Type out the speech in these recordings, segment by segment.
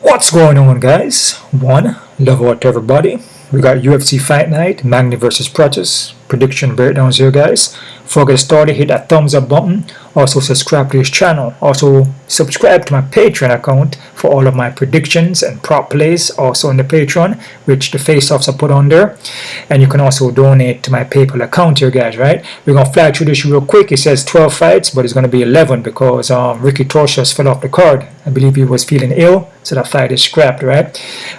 What's going on, guys? One, love out to everybody. We got UFC Fight Night, Magny versus Prates. Prediction breakdowns here, guys. Before I get started, hit that thumbs up button. Also subscribe to this channel. Also subscribe to my Patreon account for all of my predictions and prop plays. Also on the Patreon, which the face-offs are put on there. And you can also donate to my PayPal account here, guys, right? We're going to fly through this real quick. It says 12 fights, but it's going to be 11 because Ricky Torcious fell off the card. I believe he was feeling ill, so that fight is scrapped, right?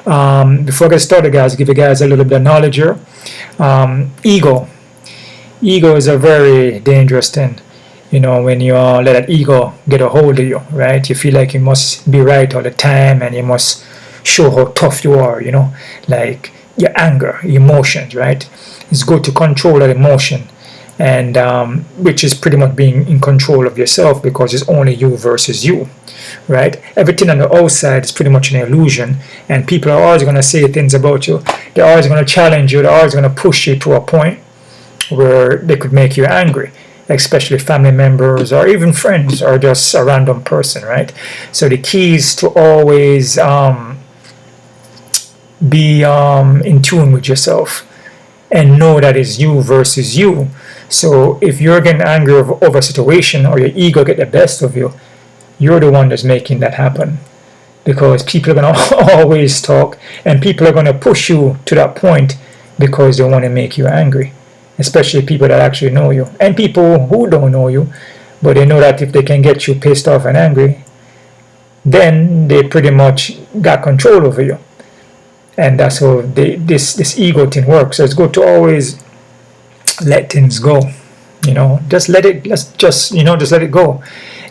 Before I get started, guys, give you guys a little bit of knowledge here. Ego is a very dangerous thing. You know, when you let that ego get a hold of you, right? You feel like you must be right all the time and you must show how tough you are, you know, like your anger, emotions, right? It's good to control that emotion, and which is pretty much being in control of yourself, because it's only you versus you, right? Everything on the outside is pretty much an illusion, and people are always going to say things about you. They're always going to challenge you. They're always going to push you to a point where they could make you angry, especially family members or even friends or just a random person, right? So the key is to always be in tune with yourself and know that it's you versus you. So if you're getting angry over a situation, or your ego get the best of you, you're the one that's making that happen, because people are going to always talk, and people are going to push you to that point because they want to make you angry. Especially people that actually know you, and people who don't know you, but they know that if they can get you pissed off and angry, then they pretty much got control over you. And that's how this ego thing works. So it's good to always let things go, you know, just let it go.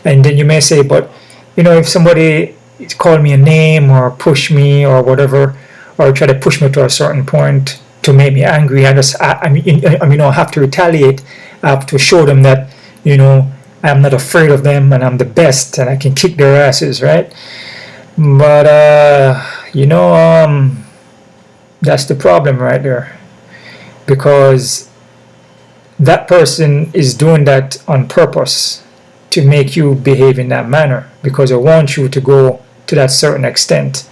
And then you may say, but you know, if somebody call me a name or push me or whatever, or try to push me to a certain point to make me angry, I have to retaliate. I have to show them that, you know, I'm not afraid of them and I'm the best and I can kick their asses, right? But that's the problem right there, because that person is doing that on purpose to make you behave in that manner, because they want you to go to that certain extent.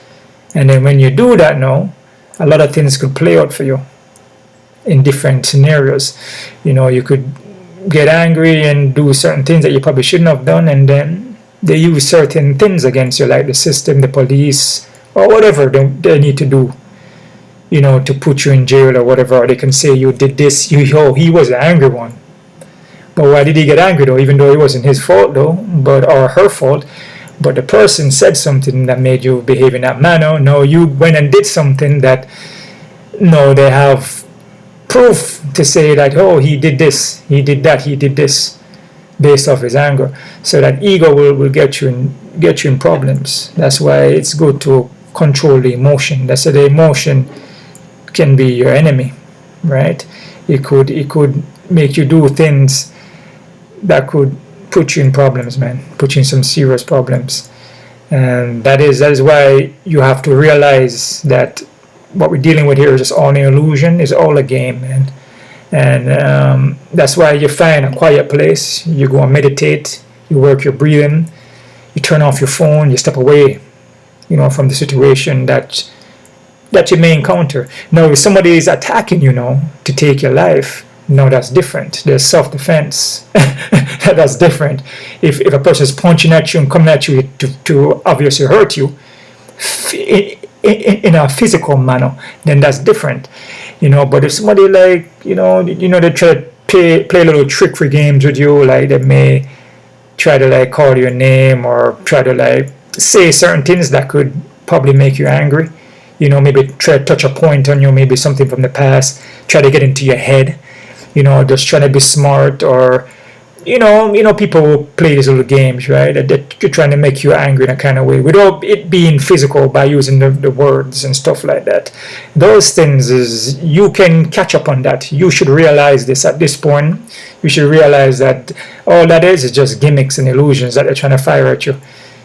And then when you do that now, a lot of things could play out for you in different scenarios. You know, you could get angry and do certain things that you probably shouldn't have done, and then they use certain things against you, like the system, the police, or whatever they need to do, you know, to put you in jail or whatever. Or they can say you did this, he was the angry one. But why did he get angry though? Even though it wasn't his fault though, or her fault. But the person said something that made you behave in that manner. No, you went and did something that, no, they have proof to say that, oh, he did this, he did that, he did this, based off his anger. So that ego will get you in problems. That's why it's good to control the emotion. That's why the emotion can be your enemy, right? It could make you do things that could put you in problems, man. Put you in some serious problems. And that is why you have to realize that what we're dealing with here is just all an illusion, is all a game, man. And that's why you find a quiet place, you go and meditate, you work your breathing, you turn off your phone, you step away, you know, from the situation that you may encounter. Now, if somebody is attacking you now to take your life, no, that's different. There's self-defense. That's different. If a person is punching at you and coming at you to obviously hurt you in a physical manner, then that's different. You know, but if somebody like, you know, they try to play little trickery games with you, like they may try to like call your name or try to like say certain things that could probably make you angry. You know, maybe try to touch a point on you, maybe something from the past, try to get into your head. You know, just trying to be smart, or you know, people will play these little games, right? They're trying to make you angry in a kind of way, without it being physical, by using the words and stuff like that. Those things is, you can catch up on that. You should realize this at this point. You should realize that all that is just gimmicks and illusions that they're trying to fire at you.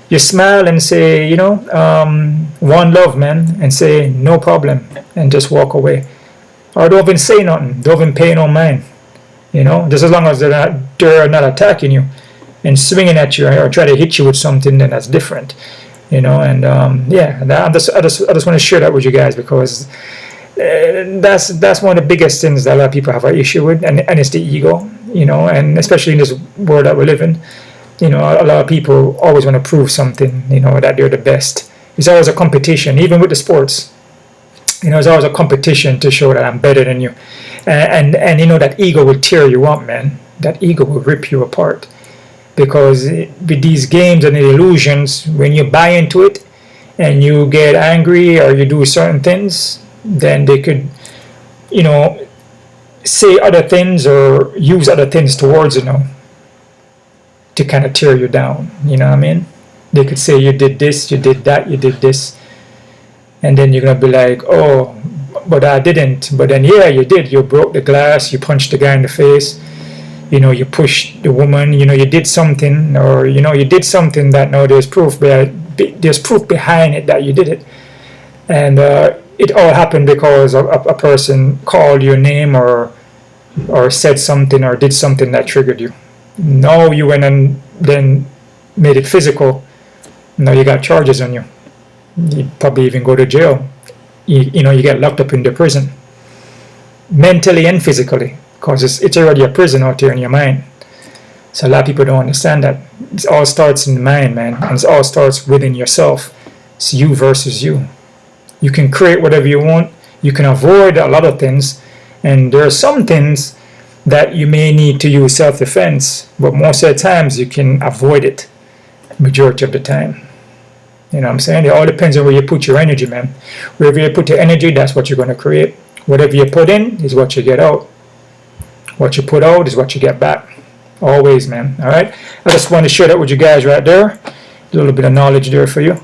You smile and say, you know, one love, man, and say no problem, and just walk away. Or don't even say nothing. Don't even pay no mind. You know, just as long as they're not attacking you and swinging at you or try to hit you with something, then that's different. And yeah, I just want to share that with you guys, because that's one of the biggest things that a lot of people have an issue with, and it's the ego, and especially in this world that we live in, a lot of people always want to prove something, that they're the best. It's always a competition, even with the sports. It's always a competition to show that I'm better than you, and that ego will tear you up, man. That ego will rip you apart, because with these games and the illusions, when you buy into it and you get angry or you do certain things, then they could, say other things or use other things towards to kind of tear you down. You know what I mean? They could say you did this, you did that, you did this, and then you're gonna be like, oh, but I didn't. But then, yeah, you did. You broke the glass, you punched the guy in the face, you pushed the woman, you did something, or you did something that there's proof behind it that you did it, and it all happened because a person called your name or said something or did something that triggered you. No, you went and then made it physical. Now you got charges on you. You probably even go to jail. You get locked up in the prison, mentally and physically, because it's already a prison out there in your mind. So a lot of people don't understand that. It all starts in the mind, man, and it all starts within yourself. It's you versus you. You can create whatever you want. You can avoid a lot of things, and there are some things that you may need to use self-defense, but most of the times you can avoid it majority of the time. You know what I'm saying? It all depends on where you put your energy, man. Wherever you put your energy, that's what you're going to create. Whatever you put in is what you get out. What you put out is what you get back. Always, man. All right? I just want to share that with you guys right there. A little bit of knowledge there for you.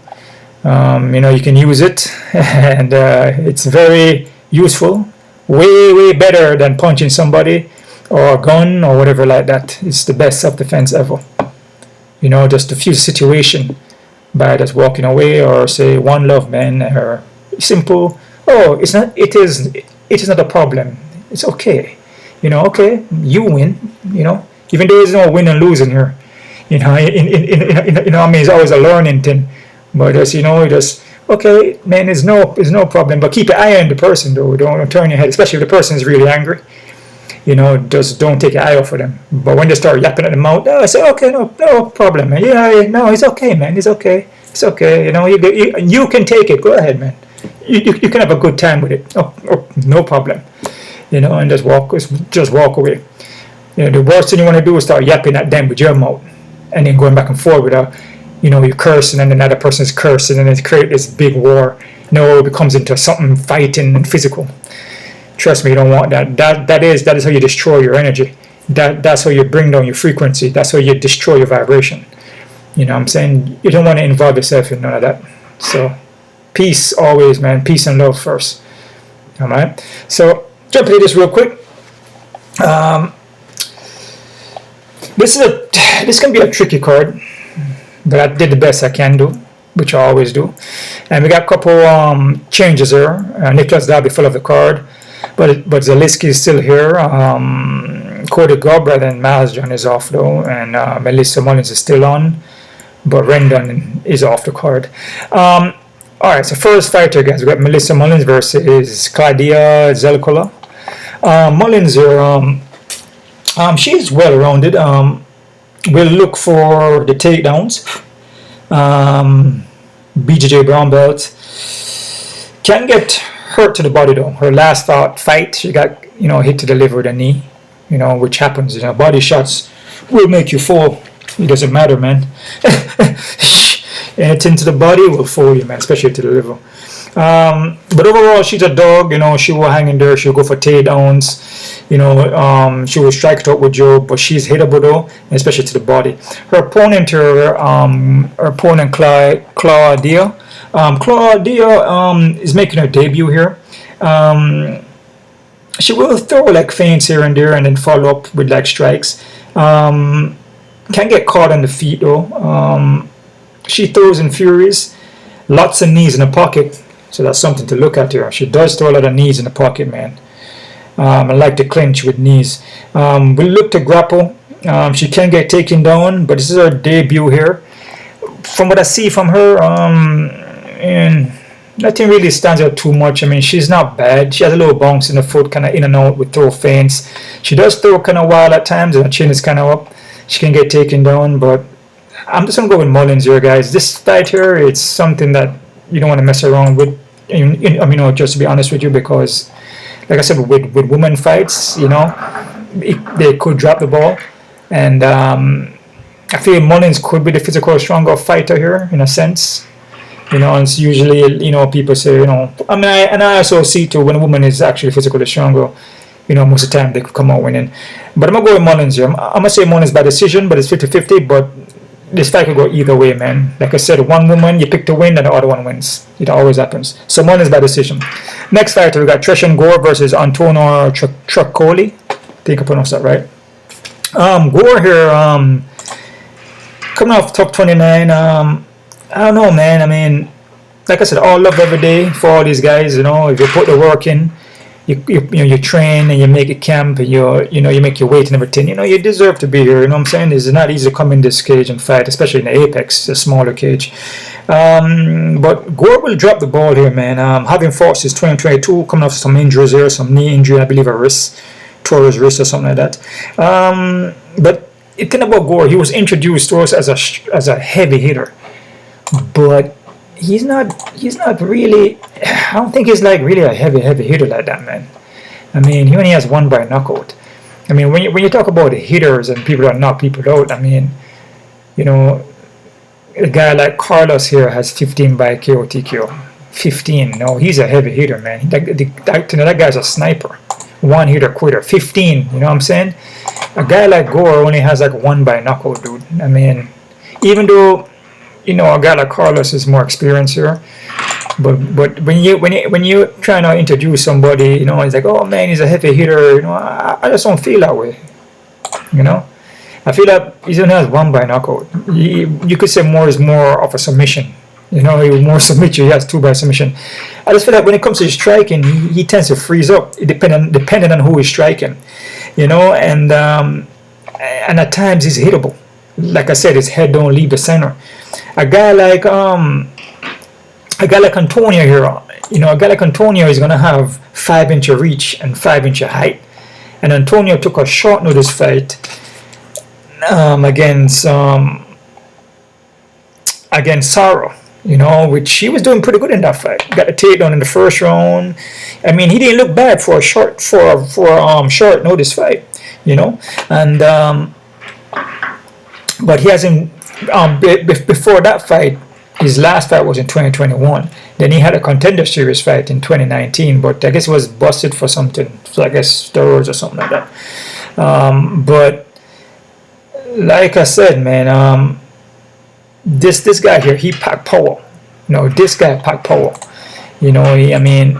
You can use it, and it's very useful. Way, way better than punching somebody or a gun or whatever like that. It's the best self-defense ever. Just a few situation by just walking away, or say one love, man, or simple. Oh, it is not a problem. It's okay. Okay, you win. Even though there's no win and losing here. It's always a learning thing. But just okay, man, it's no problem. But keep your eye on the person, though. Don't turn your head, especially if the person is really angry. Just don't take your eye off of them. But when they start yapping at the mouth, I say, okay, no problem, man. Yeah, no, it's okay, man. It's okay. It's okay. You can take it. Go ahead, man. You can have a good time with it. Oh, no problem. And just walk away. The worst thing you want to do is start yapping at them with your mouth, and then going back and forth with you're cursing, and another person is cursing, and it creates this big war. It becomes into something fighting and physical. Trust me, you don't want that. That is how you destroy your energy. That's how you bring down your frequency. That's how you destroy your vibration. You know what I'm saying? You don't want to involve yourself in none of that. So, peace always, man. Peace and love first. All right? So, jump into this real quick. This can be a tricky card, but I did the best I can do, which I always do. And we got a couple changes here. Nicholas Darby fell off the card, but Zaleski is still here. Cody Gobert and Mansur is off though, and Melissa Mullins is still on, but Rendon is off the card. Alright, so first fighter, guys, we got Melissa Mullins versus Claudia Zelkola. Mullins here, she's well rounded. We'll look for the takedowns. BJJ brown belt. Can get hurt to the body though. Her last fight, she got hit to the liver with a knee. Which happens. Body shots will make you fall. It doesn't matter, man. Anything to the body will fool you, man, especially to the liver. But overall, she's a dog. She will hang in there. She'll go for takedowns. She will strike it out with Joe, but she's hittable though, especially to the body. Her opponent, Claudia. Claudia is making her debut here. She will throw like feints here and there, and then follow up with like strikes. Can get caught on the feet though. She throws in furies, lots of knees in the pocket, so that's something to look at here. She does throw a lot of knees in the pocket, man. I like to clinch with knees. We look to grapple. She can get taken down, but this is her debut here. from what I see from her, and nothing really stands out too much. I mean, she's not bad. She has a little bounce in the foot, kind of in and out with throw feints. She does throw kind of wild at times, and her chin is kind of up. She can get taken down, but I'm just going to go with Mullins here, guys. This fight here, it's something that you don't want to mess around with. I mean, just to be honest with you, because, like I said, with women fights, you know, they could drop the ball. And I feel Mullins could be the physical stronger fighter here, in a sense. You know, and it's usually, you know, people say, you know, I mean, I also see too, when a woman is actually physically stronger, you know, most of the time they could come out winning. But I'm going to go with Mullins here. I'm going to say Mullins by decision, but it's 50-50, but this fight could go either way, man. Like I said, one woman, you pick to win, and the other one wins. It always happens. So Mullins by decision. Next fighter, we got Tresean Gore versus Antonio Trócoli. I think I pronounced that right. Gore here, coming off top 29, I don't know, man. I mean, like I said, all love every day for all these guys. You know, if you put the work in, you train and you make a camp, and you make your weight and everything. You know, you deserve to be here. You know what I'm saying? It's not easy to come in this cage and fight, especially in the Apex, a smaller cage. But Gore will drop the ball here, man. Having fought since 2022, coming off some injuries here, some knee injury, I believe a wrist, tore his wrist or something like that. But the thing about Gore, he was introduced to us as a heavy hitter. But he's not really, I don't think he's like really a heavy hitter like that, man. I mean, he only has one by knockout. I mean, when you talk about hitters and people that knock people out, I mean, you know, a guy like Carlos here has 15 by KO TKO. 15, no, he's a heavy hitter, man. That guy's a sniper. One hitter quitter. 15, you know what I'm saying? A guy like Gore only has like one by knockout, dude. I mean, even though, you know, a guy like Carlos is more experienced here, but when you trying to introduce somebody, you know, it's like, oh man, he's a heavy hitter. You know, I just don't feel that way. You know, I feel that he only has one by knockout. You could say more is more of a submission. You know, he will more submit you. He has two by submission. I just feel like when it comes to his striking, he tends to freeze up, depending on who he's striking. You know, and at times he's hittable. Like I said, his head don't leave the center. A guy like Antonio here, you know, a guy like Antonio is gonna have 5-inch reach and 5-inch height, and Antonio took a short notice fight against Saro, you know, which he was doing pretty good in that fight. Got a takedown in the first round. I mean, he didn't look bad for a short notice fight, you know, and but he hasn't. Before that fight, his last fight was in 2021. Then he had a Contender Series fight in 2019, but I guess he was busted for something. So I guess steroids or something like that. But like I said, man, this guy here, he packed power. You know, this guy packed power. You know, I mean,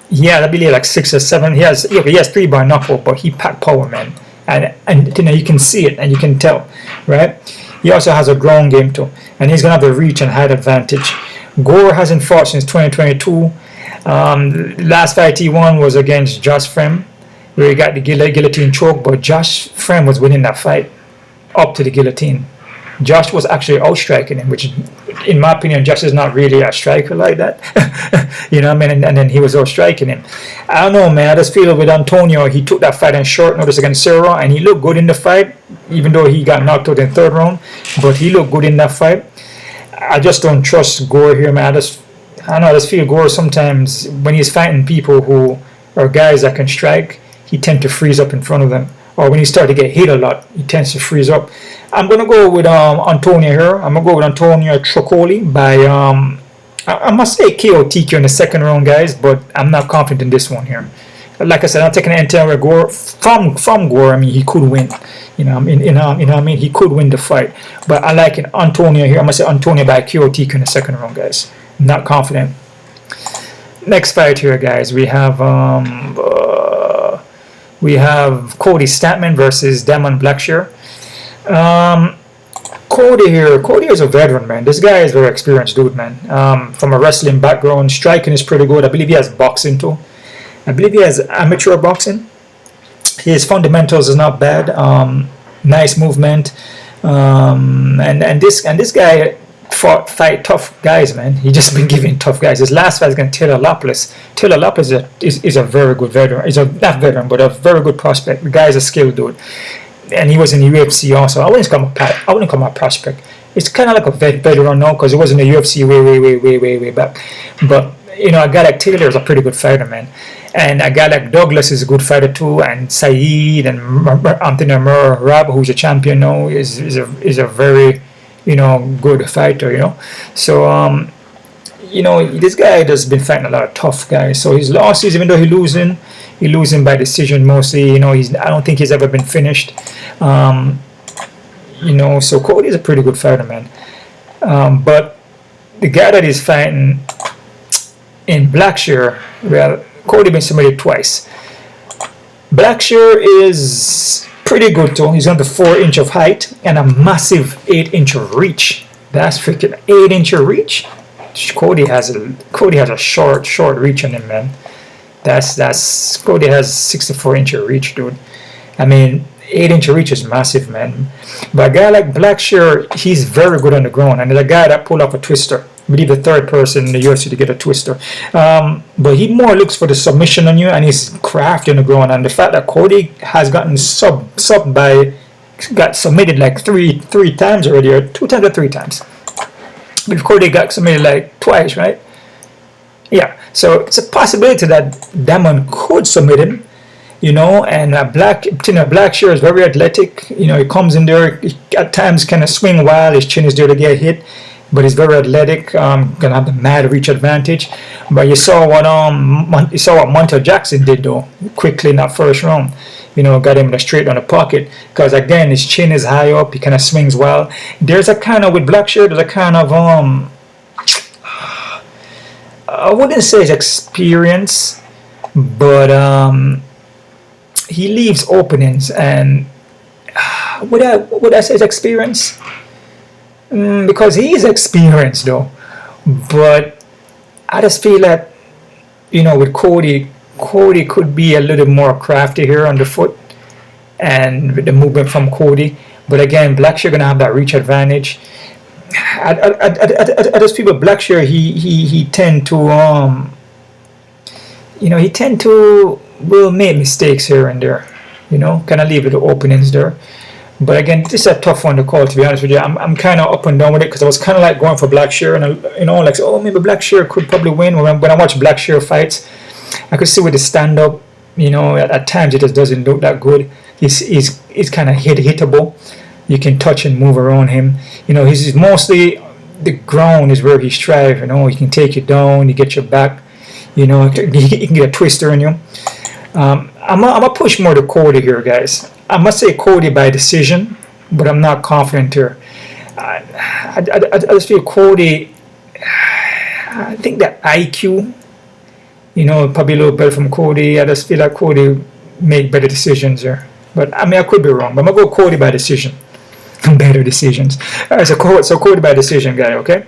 he had, I believe, like 6 or 7. He has 3 by knockout, but he packed power, man. And you know, you can see it and you can tell, right? He also has a ground game too, and he's gonna have the reach and height advantage. Gore hasn't fought since 2022. Last fight he won was against Josh Frem, where he got the guillotine choke, but Josh Frem was winning that fight up to the guillotine. Josh was actually outstriking him, which, in my opinion, Josh is not really a striker like that. You know what I mean? And then he was outstriking him. I don't know, man. I just feel with Antonio, he took that fight on short notice against Serra, and he looked good in the fight, even though he got knocked out in the third round. But he looked good in that fight. I just don't trust Gore here, man. I don't know. I just feel Gore sometimes, when he's fighting people who are guys that can strike, he tends to freeze up in front of them. Or when he starts to get hit a lot, he tends to freeze up. I'm going to go with Antonio here. I'm going to go with Antonio Trócoli by, I must say KO TKO in the second round, guys, but I'm not confident in this one here. Like I said, I'm taking an entire Gore from Gore. I mean, he could win. You know what I mean? He could win the fight. But I like Antonio here. I'm going to say Antonio by KO TKO in the second round, guys. I'm not confident. Next fight here, guys. We have Cody Stamann versus Damon Blackshear. Cody is a veteran, man. This guy is very experienced dude, man. From a wrestling background, striking is pretty good. I believe he has boxing too. I believe he has amateur boxing. His fundamentals is not bad. Nice movement. And this guy fight tough guys, man. He just been giving tough guys. His last fight is against Taylor Lopez. Taylor Lopez is a very good veteran. He's not veteran, but a very good prospect. The guy's a skilled dude, and he was in the UFC also. I wouldn't call him a prospect. It's kind of like a veteran now because he was in the UFC way back. But you know, a guy like Taylor is a pretty good fighter, man. And a guy like Douglas is a good fighter too, and Saeed and Anthony Rab, who's a champion now, is a very, you know, good fighter, you know. So you know, this guy has been fighting a lot of tough guys. So his losses, even though he's losing by decision mostly. You know, I don't think he's ever been finished. You know, so Cody is a pretty good fighter, man. But the guy that he's fighting in Blackshear, well, Cody been submitted twice. Blackshear is pretty good too. He's under 4-inch of height and a massive 8-inch reach. That's freaking 8-inch reach. Cody has a short reach on him, man. That's Cody has 64-inch reach, dude. I mean, 8-inch reach is massive, man. But a guy like Blackshear, he's very good on the ground, and the guy that pulled off a twister. I believe the third person in the UFC to get a twister. But he more looks for the submission on you, and he's crafty on the ground. And the fact that Cody has gotten got submitted like three times already, or 2 times or 3 times. But Cody got submitted like twice, right? Yeah. So it's a possibility that Damon could submit him, you know. And Blackshear is very athletic. You know, he comes in there, he at times kind of swing wild. His chin is there to get hit. But he's very athletic, gonna have the mad reach advantage. But you saw what Montel Jackson did though, quickly in that first round. You know, got him straight on the pocket. Because again, his chin is high up, he kind of swings well. There's a kind of, with Blackshear, there's a kind of, I wouldn't say it's experience, but he leaves openings, and would I say it's experience? Because he is experienced though, but I just feel that, you know, with Cody could be a little more crafty here on the foot and with the movement from Cody. But again, Blackshear gonna have that reach advantage. I just feel with Blackshear, he tend to will make mistakes here and there, you know, kind of leave little openings there. But again, this is a tough one to call, to be honest with you. I'm kind of up and down with it because I was kind of like going for Blackshear, and you know, like, oh, maybe Blackshear could probably win. When I watch Blackshear fights, I could see with the stand up, you know, at times it just doesn't look that good. He's kind of hittable. You can touch and move around him. You know, he's mostly the ground is where he strives. You know, he can take you down, he get your back. You know, he can get a twister on you. I'm gonna push more to Cody here, guys. I must say Cody by decision, but I'm not confident here. I just feel Cody, I think that IQ, you know, probably a little better from Cody. I just feel like Cody make better decisions here. But I mean, I could be wrong, but I'm going to go Cody by decision. Better decisions. All right, so Cody by decision, guy, okay?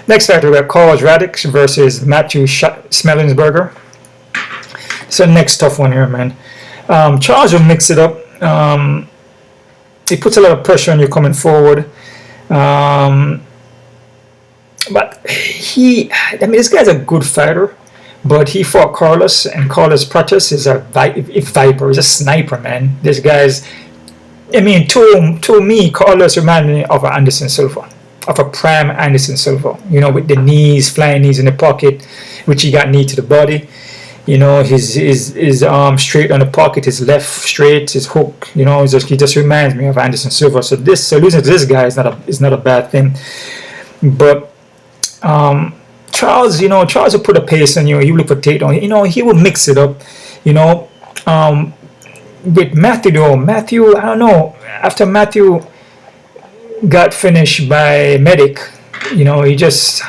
Next fighter, we have Carlos Radtke versus Matthew Schmellingsberger. So next tough one here, man. Charles will mix it up. He puts a lot of pressure on you coming forward, but this guy's a good fighter, but he fought Carlos, and Carlos Prates is a viper, he's a sniper, man. This guy's, I mean, to me, Carlos reminded me of Anderson Silva, of a prime Anderson Silva, you know, with the knees, flying knees in the pocket, which he got knee to the body. You know, his arm straight on the pocket, his left straight, his hook. You know, he just reminds me of Anderson Silva. So losing to this guy is not a bad thing. But Charles will put a pace on you. He will look for takedown. You know, he will mix it up. You know, with Matthew though, I don't know. After Matthew got finished by Medic, you know, he just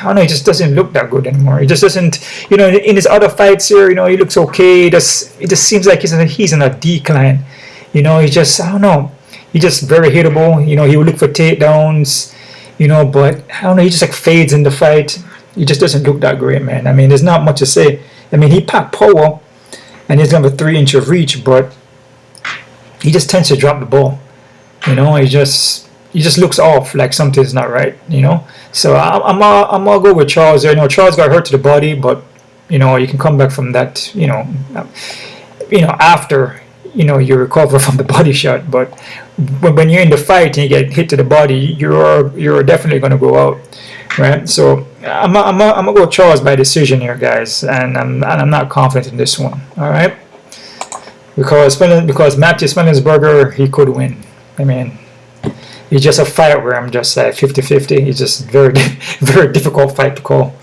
doesn't look that good anymore. He just doesn't, you know, in his other fights here, you know, he looks okay. It just seems like he's in a decline. You know, he's just very hittable. You know, he will look for takedowns, you know, but I don't know, he just like fades in the fight. He just doesn't look that great, man. I mean, there's not much to say. I mean, he packed power, and he's got a 3-inch of reach, but he just tends to drop the ball. You know, he just he just looks off, like something's not right, you know. So I'm gonna go with Charles there. You know, Charles got hurt to the body, but you know, you can come back from that, you know, after, you know, you recover from the body shot. But when you're in the fight and you get hit to the body, you're definitely going to go out, right? So I'm gonna go Charles by decision here, guys, and I'm not confident in this one. All right, because Matthew Smellingsberger, he could win. I mean, it's just a fight where I'm just like 50-50. It's just very very difficult fight to call.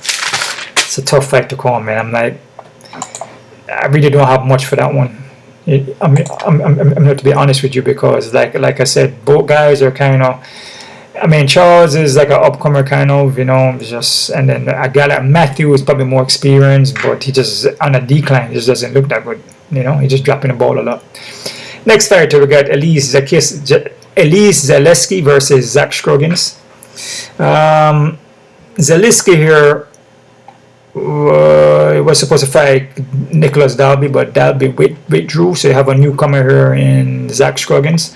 It's a tough fight to call, man. I'm like, I really don't have much for that one. I'm not, to be honest with you, because like I said, both guys are kind of. I mean, Charles is like an upcomer kind of, you know, just, and then a guy like Matthew is probably more experienced, but he just on a decline. He just doesn't look that good, you know. He's just dropping the ball a lot. Next fighter, we got Zaleski versus Zach Scroggins. Zaleski here was supposed to fight Nicholas Dalby, but Dalby withdrew, so you have a newcomer here in Zach Scroggins.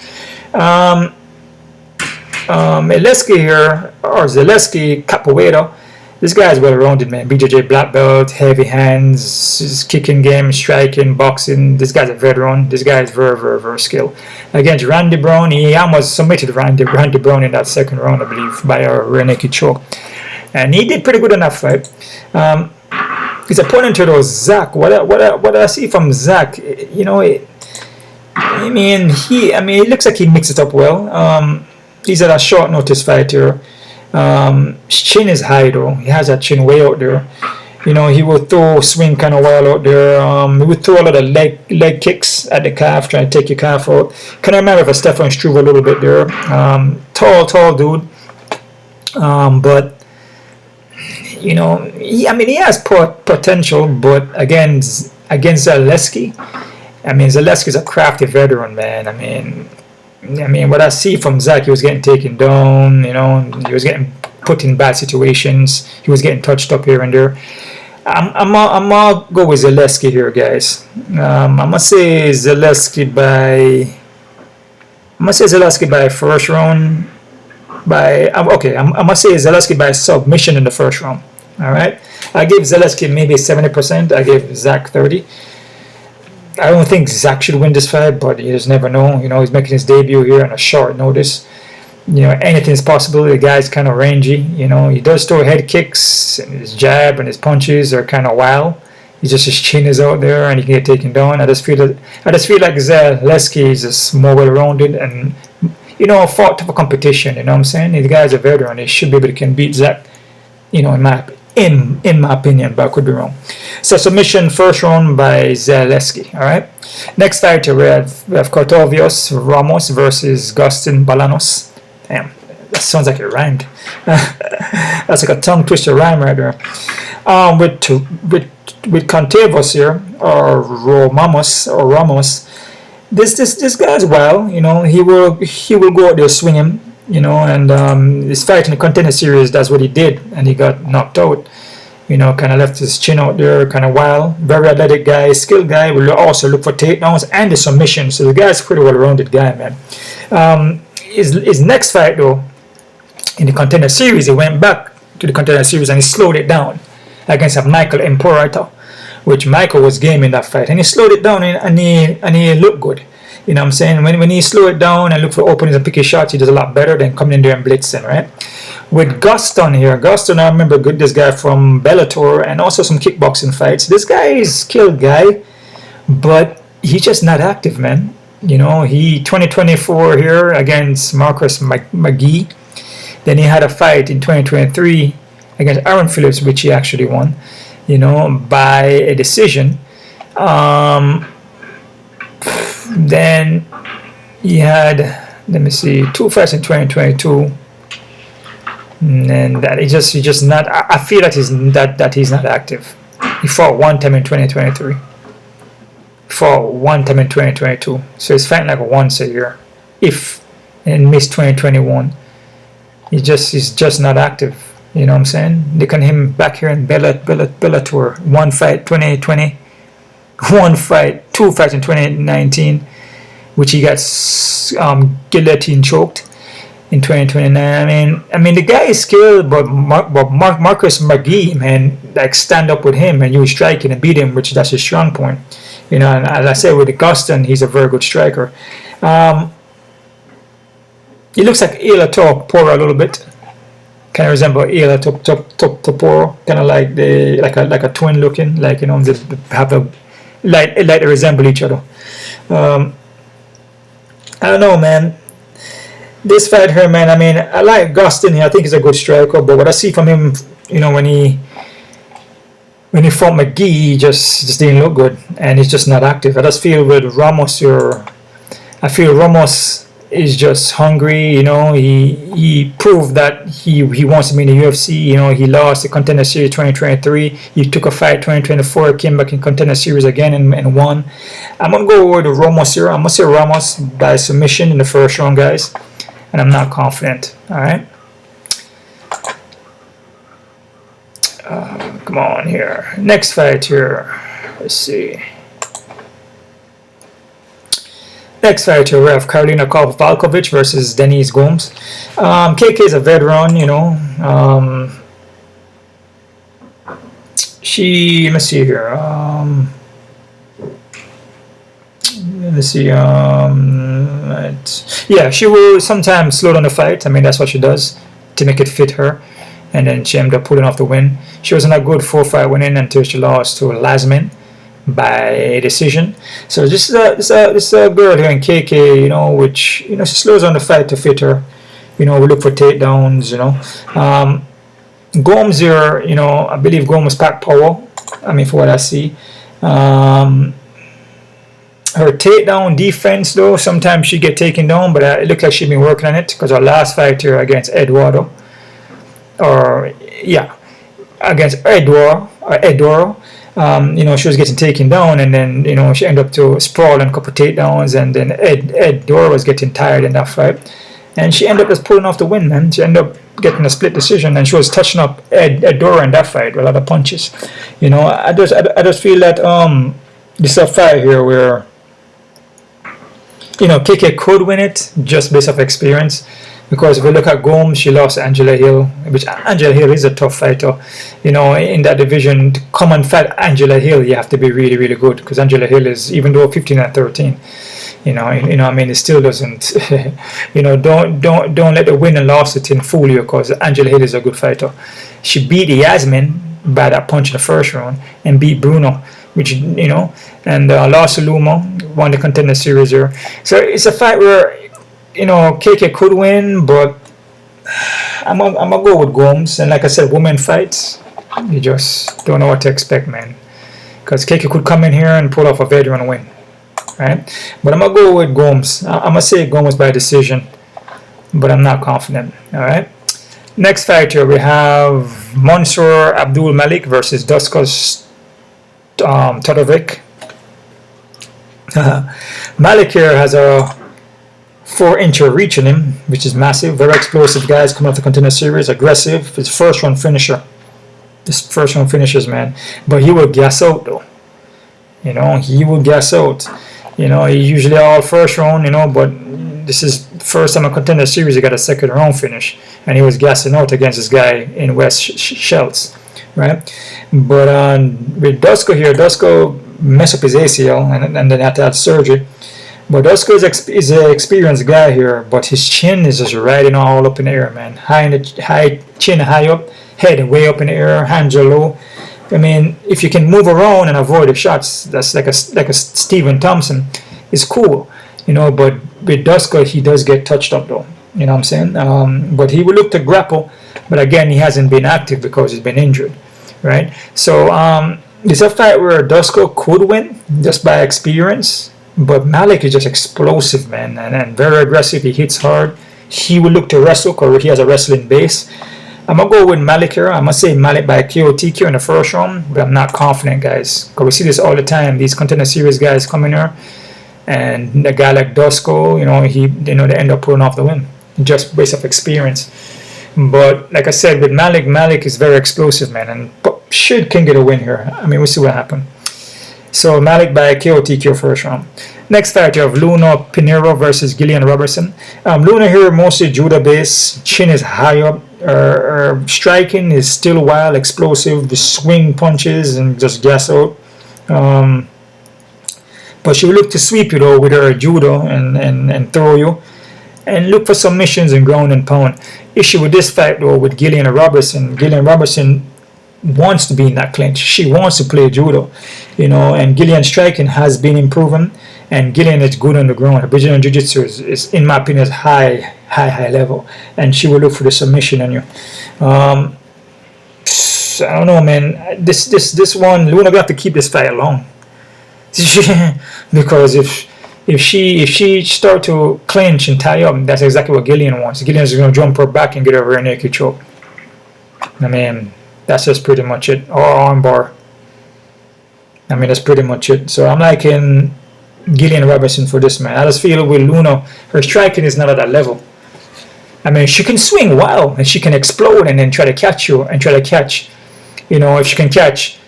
Zaleski here, or Zaleski Capoeira. This guy is well-rounded, man. BJJ black belt, heavy hands, his kicking game, striking, boxing. This guy's a veteran. This guy is very, very, very skilled. Against Randy Brown, he almost submitted Randy Brown in that second round, I believe, by a rear naked choke. And he did pretty good in that fight. His opponent here was Zach. What I see from Zach, you know, he looks like he mixed it up well. He's at a short notice fight here. His chin is high though. He has that chin way out there. You know, he will swing kind of wild out there. He would throw a lot of leg kicks at the calf, trying to take your calf out. Kind of remember of Stefan Struve a little bit there. Tall dude. But you know, he has potential, but against Zaleski, Zaleski's a crafty veteran, man. I mean, what I see from Zach, he was getting taken down, you know, he was getting put in bad situations, he was getting touched up here and there. I'm gonna go with Zaleski here, guys. I'm gonna say Zaleski by first round. I'm gonna say Zaleski by submission in the first round. All right, I give Zaleski maybe 70%. I give Zach 30%. I don't think Zach should win this fight, but you just never know. You know, he's making his debut here on a short notice. You know, anything's possible. The guy's kind of rangy. You know, he does throw head kicks, and his jab and his punches are kind of wild. His chin is out there, and he can get taken down. I just feel like Zaleski is just more well-rounded and, you know, fought for competition. You know what I'm saying? The guy's a veteran. He should be able to beat Zach. You know, in my opinion, but I could be wrong. So submission first round by Zaleski. All right. Next fighter we have Cortavious Romious versus Gustin Balanos. Damn, that sounds like it rhymed. That's like a tongue twister rhyme right there. With Cortavious here, or Ramos. This guy's wild. You know, he will go out there swinging. You know, and his fight in the Contender Series, that's what he did, and he got knocked out. You know, kind of left his chin out there, kind of wild. Very athletic guy, skilled guy. Will also look for takedowns and the submission. So the guy's a pretty well-rounded guy, man. His next fight though, in the Contender Series, he went back to the Contender Series and he slowed it down against a Michael Imperator, which Michael was game in that fight, and he slowed it down and he looked good. You know what I'm saying? When he slow it down and look for openings and pick his shots, he does a lot better than coming in there and blitzing, right? With Gustin here, I remember this guy from Bellator and also some kickboxing fights. This guy is a skilled guy, but he's just not active, man. You know, he 2024 here against Marcus Magny. Then he had a fight in 2023 against Aaron Phillips, which he actually won, you know, by a decision. Then he had, let me see, 2 fights in 2022, and that he's just not. I feel that he's not active. He fought one time in 2023. Fought one time in 2022. So he's fighting like once a year, and missed 2021. He's just not active. You know what I'm saying? Look at him back here in Bellator. One fight 2020. One fight, 2 fights in 2019, which he got guillotine choked. in 2029. I mean, the guy is skilled, but Marcus Magny, man, like stand up with him and you strike and beat him, which that's his strong point. You know, and as I said with Augustin, he's a very good striker. He looks like Ila Topuria a little bit. Kind of resemble Ila Topuria, kind of like like a twin looking, like, you know, they have a like they resemble each other. I don't know, man. This fight here, man, I mean, I like Augustin here. I think he's a good striker, but what I see from him, you know, when he fought McGee, he just didn't look good, and he's just not active. I just feel with Ramos here, I feel Ramos is just hungry, you know. He proved that he wants to be in the UFC. You know, he lost the Contender Series 2023. He took a fight 2024, came back in Contender Series again and won. I'm gonna go with Ramos here. I'm gonna say Ramos by submission in the first round, guys, and I'm not confident. All right. Come on here. Next fight here. Let's see. Next fight here, we have Karolina Kowalkiewicz versus Denise Gomes. KK is a veteran, you know. Let me see here. Let me see. Yeah, she will sometimes slow down the fight. I mean, that's what she does to make it fit her. And then she ended up pulling off the win. She wasn't a good 4-5 winning until she lost to Lasmin by decision. So this is a girl here in KK, you know, which, you know, she slows down the fight to fit her. You know, we look for takedowns, you know. Gomes here, you know, I believe Gomes packed power. I mean, for what I see. Her takedown defense, though, sometimes she get taken down, but it looks like she's been working on it, because her last fight here against Eduardo, against Eduardo, you know, she was getting taken down, and then, you know, she ended up to sprawl and a couple takedowns, and then Eduardo was getting tired in that fight, and she ended up just pulling off the win, man. She ended up getting a split decision, and she was touching up Eduardo in that fight with a lot of punches. You know, I just feel that this is a fight here where, you know, KK could win it just based off experience. Because if we look at Gomes, she lost Angela Hill, which Angela Hill is a tough fighter. You know, in that division, to come and fight Angela Hill, you have to be really, really good. Because Angela Hill is, even though 15-13, you know, I mean, it still doesn't. You know, don't let the win and loss thing fool you. Because Angela Hill is a good fighter. She beat Yasmin by that punch in the first round and beat Bruno, which, you know, and lost to Luma, won the Contender Series here. So it's a fight where, you know, KK could win, but I'm gonna go with Gomes. And like I said, women fights, you just don't know what to expect, man. Because KK could come in here and pull off a veteran win, right? But I'm gonna go with Gomes. I'm gonna say Gomes by decision, but I'm not confident. All right. Next fight here, we have Mansur Abdul-Malik versus Dusko Todorovic. Malik here has a 4-inch reach in him, which is massive. Very explosive guys coming off the Contender Series, aggressive. His first round finisher. This first round finishers, man. But he will gas out, though. You know, he will gas out. You know, he usually all first round, you know, but this is first time a Contender Series he got a second round finish, and he was gassing out against this guy in West Schultz, right? But with Dusko here, Dusko messed up his ACL and then had to have surgery. But Dusko is an experienced guy here, but his chin is just riding all up in the air, man. High chin, high up, head way up in the air, hands are low. I mean, if you can move around and avoid the shots, that's like a Stephen Thompson. It's cool, you know. But with Dusko, he does get touched up, though. You know what I'm saying? But he will look to grapple, but again, he hasn't been active because he's been injured, right? So it's a fight where Dusko could win just by experience. But Malik is just explosive, man, and very aggressive. He hits hard. He will look to wrestle because he has a wrestling base. I'm going to go with Malik here. I'm going to say Malik by KO TQ in the first round, but I'm not confident, guys. Because we see this all the time. These Contender Series guys come in here, and a guy like Dusko, you know, they end up pulling off the win just based off experience. But like I said, with Malik is very explosive, man, and can get a win here. I mean, we'll see what happens. So Malik by KO TKO first round. Next fight, you have Luna Pinheiro versus Gillian Robertson. Luna here mostly judo base. Chin is high up. Her striking is still wild, explosive. The swing punches and just gas out. But she will look to sweep you though with her judo and throw you. And look for submissions and ground and pound. Issue with this fight though with Gillian Robertson. Gillian Robertson wants to be in that clinch. She wants to play judo, you know, and Gillian's striking has been improving, and Gillian is good on the ground. Her Brazilian Jiu-Jitsu is, in my opinion, is high level, and she will look for the submission on you. I don't know, man. This one, Luna will have to keep this fight long, because if she start to clinch and tie up, that's exactly what Gillian wants. Gillian's going to jump her back and get over a naked choke. I mean, that's just pretty much it. Or armbar. I mean, that's pretty much it. So I'm liking Gillian Robertson for this, man. I just feel with Luna, her striking is not at that level. I mean, she can swing wild and she can explode and then try to catch you and try to catch, you know, if she can catch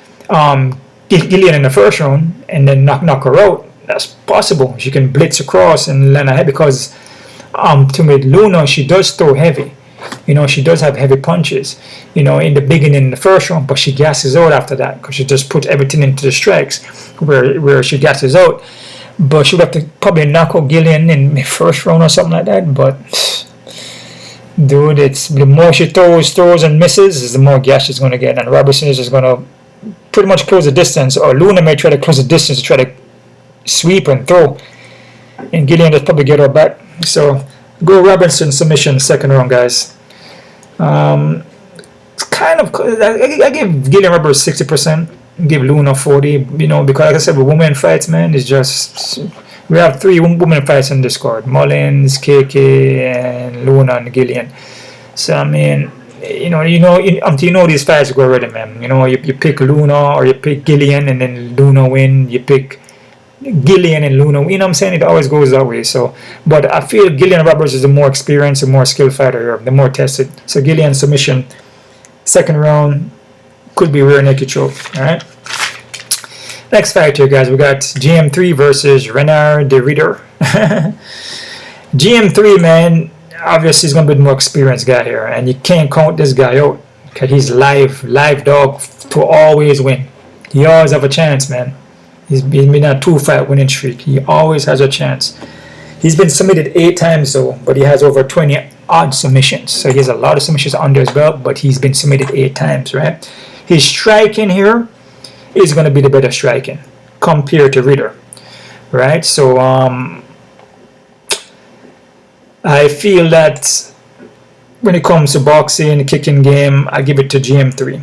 Gillian in the first round and then knock her out, that's possible. She can blitz across and land ahead because to me, Luna, she does throw heavy. You know, she does have heavy punches, you know, in the beginning, in the first round, but she gasses out after that because she just puts everything into the strikes where she gasses out. But she would have to probably knock out Gillian in the first round or something like that. But, dude, it's the more she throws and misses, is the more gas she's going to get. And Robertson is just going to pretty much close the distance, or Luna may try to close the distance to try to sweep and throw. And Gillian just probably get her back. So, go Robertson submission second round, guys. It's kind of, I give Gillian Robertson 60%, give Luna 40, you know, because like I said, with women fights, man, it's just, we have 3 women fights in this card: Mullins, KK, and Luna and Gillian. So I mean, until you know these fights go already, man. You know, you pick Luna or you pick Gillian and then Luna win. You pick Gillian and Luna, you know what I'm saying? It always goes that way. So, but I feel Gillian Roberts is the more experienced and more skilled fighter here, the more tested. So Gillian submission, second round, could be rear naked choke. All right. Next fight here, guys, we got GM3 versus Renard de Ridder. GM3, man, obviously he's gonna be the more experienced guy here, and you can't count this guy out because he's live dog to always win. He always have a chance, man. He's been a 2-fight winning streak. He always has a chance. He's been submitted 8 times though, but he has over 20 odd submissions. So he has a lot of submissions under his belt, but he's been submitted 8 times, right? His striking here is going to be the better striking compared to Ridder, right? So I feel that when it comes to boxing, the kicking game, I give it to GM3,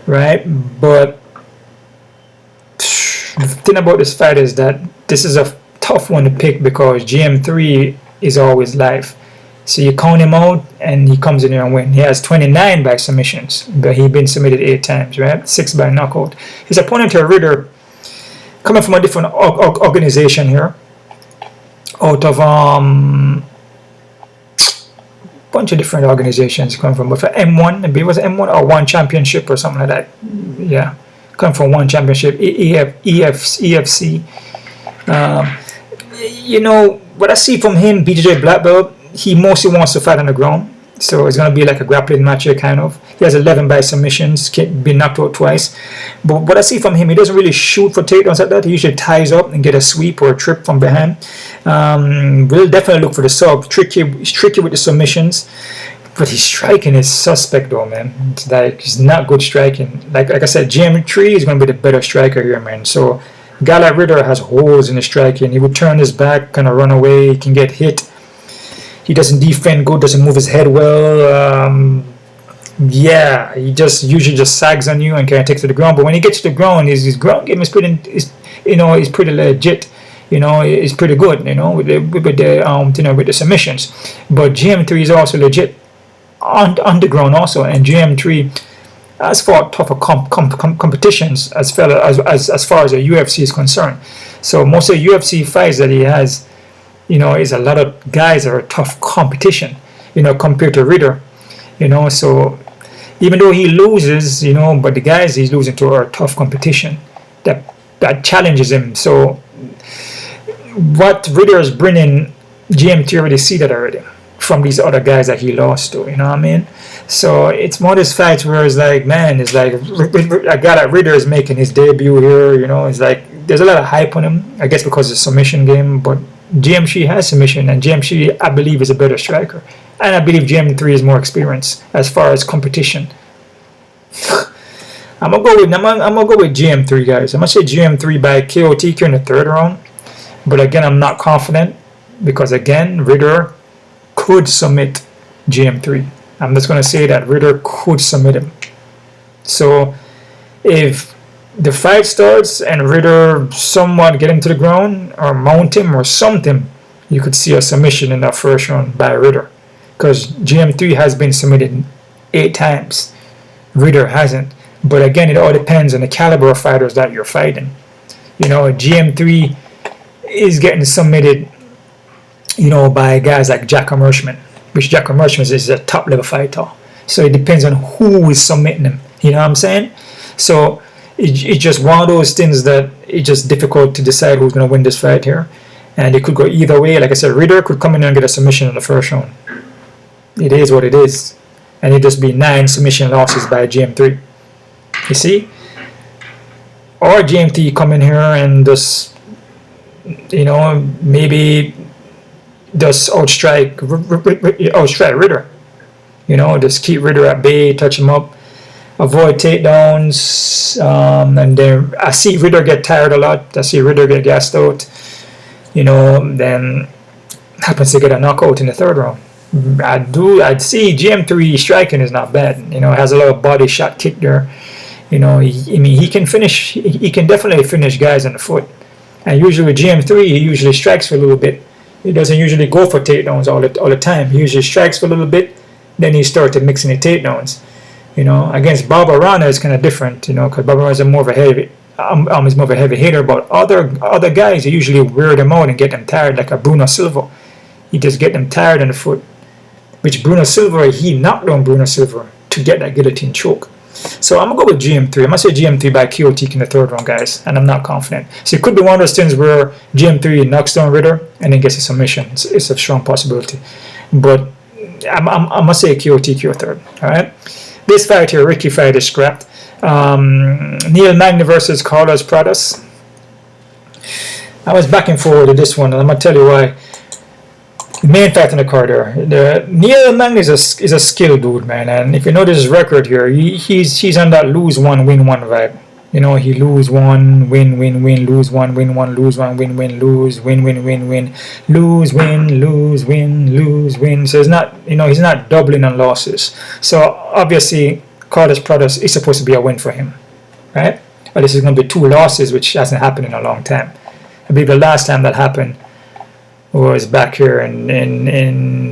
right? But the thing about this fight is that this is a tough one to pick because GM3 is always live. So you count him out and he comes in here and wins. He has 29 by submissions, but he's been submitted 8 times, right? 6 by knockout. His opponent here, Ridder, coming from a different organization here, out of bunch of different organizations coming from, but for M1, maybe it was M1 or One Championship or something like that. Yeah. Come from One Championship, EFC. You know, what I see from him, BJJ Black Belt, he mostly wants to fight on the ground. So it's going to be like a grappling match here, kind of. He has 11 by submissions, been knocked out twice. But what I see from him, he doesn't really shoot for takedowns like that. He usually ties up and get a sweep or a trip from behind. We'll definitely look for the sub. He's tricky with the submissions. But his striking is suspect though, man. It's like, he's not good striking. Like I said, GM3 is going to be the better striker here, man. So, guy like Ridder has holes in his striking. He would turn his back, kind of run away. He can get hit. He doesn't defend good, doesn't move his head well. Yeah, he just usually just sags on you and kind of takes to the ground. But when he gets to the ground, his ground game is pretty, he's pretty legit. You know, it's pretty good. You know, with the submissions. But GM3 is also legit on the ground also, and GM3 has fought tougher competitions as far as the UFC is concerned. So most of the UFC fights that he has, you know, is a lot of guys that are tough competition, you know, compared to Ridder, you know. So even though he loses, you know, but the guys he's losing to are tough competition that that challenges him. So what Ritter is bringing, GMT already see that already from these other guys that he lost to, you know what I mean? So it's one of those fights where it's like, man, it's like a guy like Ritter is making his debut here, you know, it's like there's a lot of hype on him, I guess because it's a submission game, but GMC has submission, and GMC, I believe, is a better striker. And I believe GM3 is more experienced as far as competition. I'm gonna go with GM3, guys. I'm gonna say GM3 by KOTQ in the 3rd round. But again, I'm not confident because again, Ritter could submit GM3. I'm just gonna say that Ritter could submit him. So if the fight starts and Ritter somewhat get him to the ground or mount him or something, you could see a submission in that 1st round by Ritter. Because GM3 has been submitted 8 times. Ritter hasn't. But again, it all depends on the caliber of fighters that you're fighting. You know, GM3 is getting submitted, you know, by guys like Jack Mershman, which Jack Mershman is a top level fighter. So it depends on who is submitting him. You know what I'm saying? So it's just one of those things that it's just difficult to decide who's going to win this fight here. And it could go either way. Like I said, Ritter could come in and get a submission in the 1st round. It is what it is. And it just be 9 submission losses by GM3. You see? Or GMT come in here and just, you know, maybe just outstrike Ritter. You know, just keep Ritter at bay, touch him up, avoid takedowns. And then I see Ritter get tired a lot. I see Ritter get gassed out. You know, then happens to get a knockout in the 3rd round. I'd see GM3 striking is not bad. You know, has a lot of body shot kick there. You know, he can finish. He can definitely finish guys on the foot. And usually with GM3, he usually strikes for a little bit. He doesn't usually go for takedowns all the time. He usually strikes for a little bit, then he started mixing the takedowns. You know, against Barboza is kind of different. You know, because Barboza is more of a heavy hitter. But other guys, he usually wear them out and get them tired, like a Bruno Silva. He just get them tired on the foot. Which Bruno Silva, he knocked down Bruno Silva to get that guillotine choke. So I'm going to go with GM3. I'm going to say GM3 by KOTQ in the 3rd round, guys. And I'm not confident. So it could be one of those things where GM3 knocks down Ritter and then gets a submission. It's a strong possibility. But I'm going to say KOTQ 3rd. Alright? This fight here, Ricky fight, is scrapped. Neil Magny versus Carlos Prates. I was back and forth with this one, and I'm going to tell you why. Main fight in the card there. Neil Magny is a skilled dude, man, and if you notice his record here, he's on that lose one, win one vibe. You know, he lose one, win, lose one, win one, lose one, win, lose, win, lose, win, lose, win. So it's not, you know, he's not doubling on losses. So obviously, Carlos Prates is supposed to be a win for him, right? But this is going to be 2 losses, which hasn't happened in a long time. I believe the last time that happened was back here in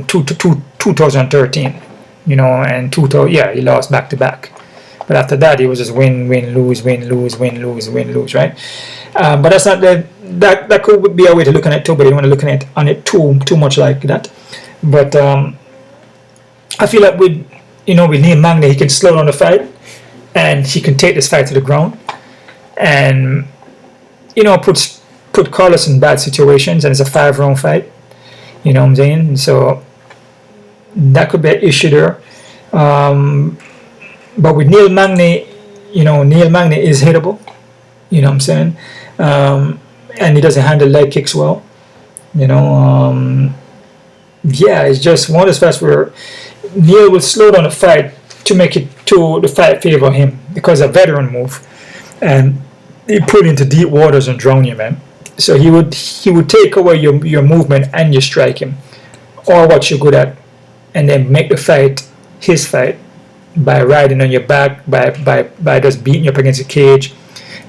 2013, you know, and he lost back to back. But after that, he was just win, lose, right? But that's not that could be a way to look at it too. But you don't want to look at it too much like that. But I feel like with Neil Magny, he can slow down the fight, and he can take this fight to the ground, and put Carlos in bad situations, and it's a 5-round fight. You know what I'm saying? So that could be an issue there. But with Neil Magny, Neil Magny is hittable. You know what I'm saying? And he doesn't handle leg kicks well. It's just one of those fights where Neil will slow down the fight to make it to the fight favor him, because a veteran move, and he put into deep waters and drown you, man. So he would take away your movement and your striking, or what you're good at, and then make the fight his fight by riding on your back, by just beating you up against the cage,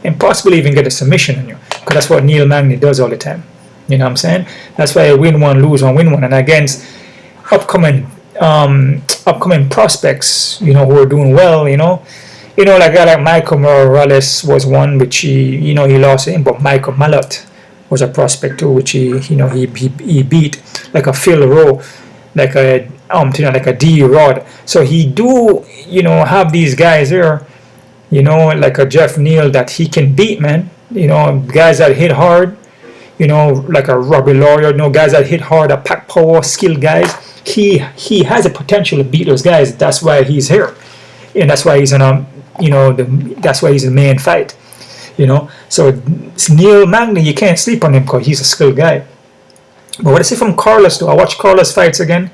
and possibly even get a submission on you, because that's what Neil Magny does all the time. You know what I'm saying? That's why I win one, lose one, win one. And against upcoming prospects, who are doing well, like a guy like Michael Morales was one, which he lost him, but Michael Malott was a prospect too, which he beat, like a Phil Rowe, like a D Rod. So he do, have these guys there, like a Jeff Neal that he can beat, man. You know, guys that hit hard, you know, like a Robbie Lawyer, you know, guys that hit hard, a pack power, skilled guys. He has a potential to beat those guys. That's why he's here, and that's why he's in a, you know, that's why he's the main fight. You know, so Neil Magny, you can't sleep on him because he's a skilled guy. But what I see from Carlos, though, I watch Carlos fights again,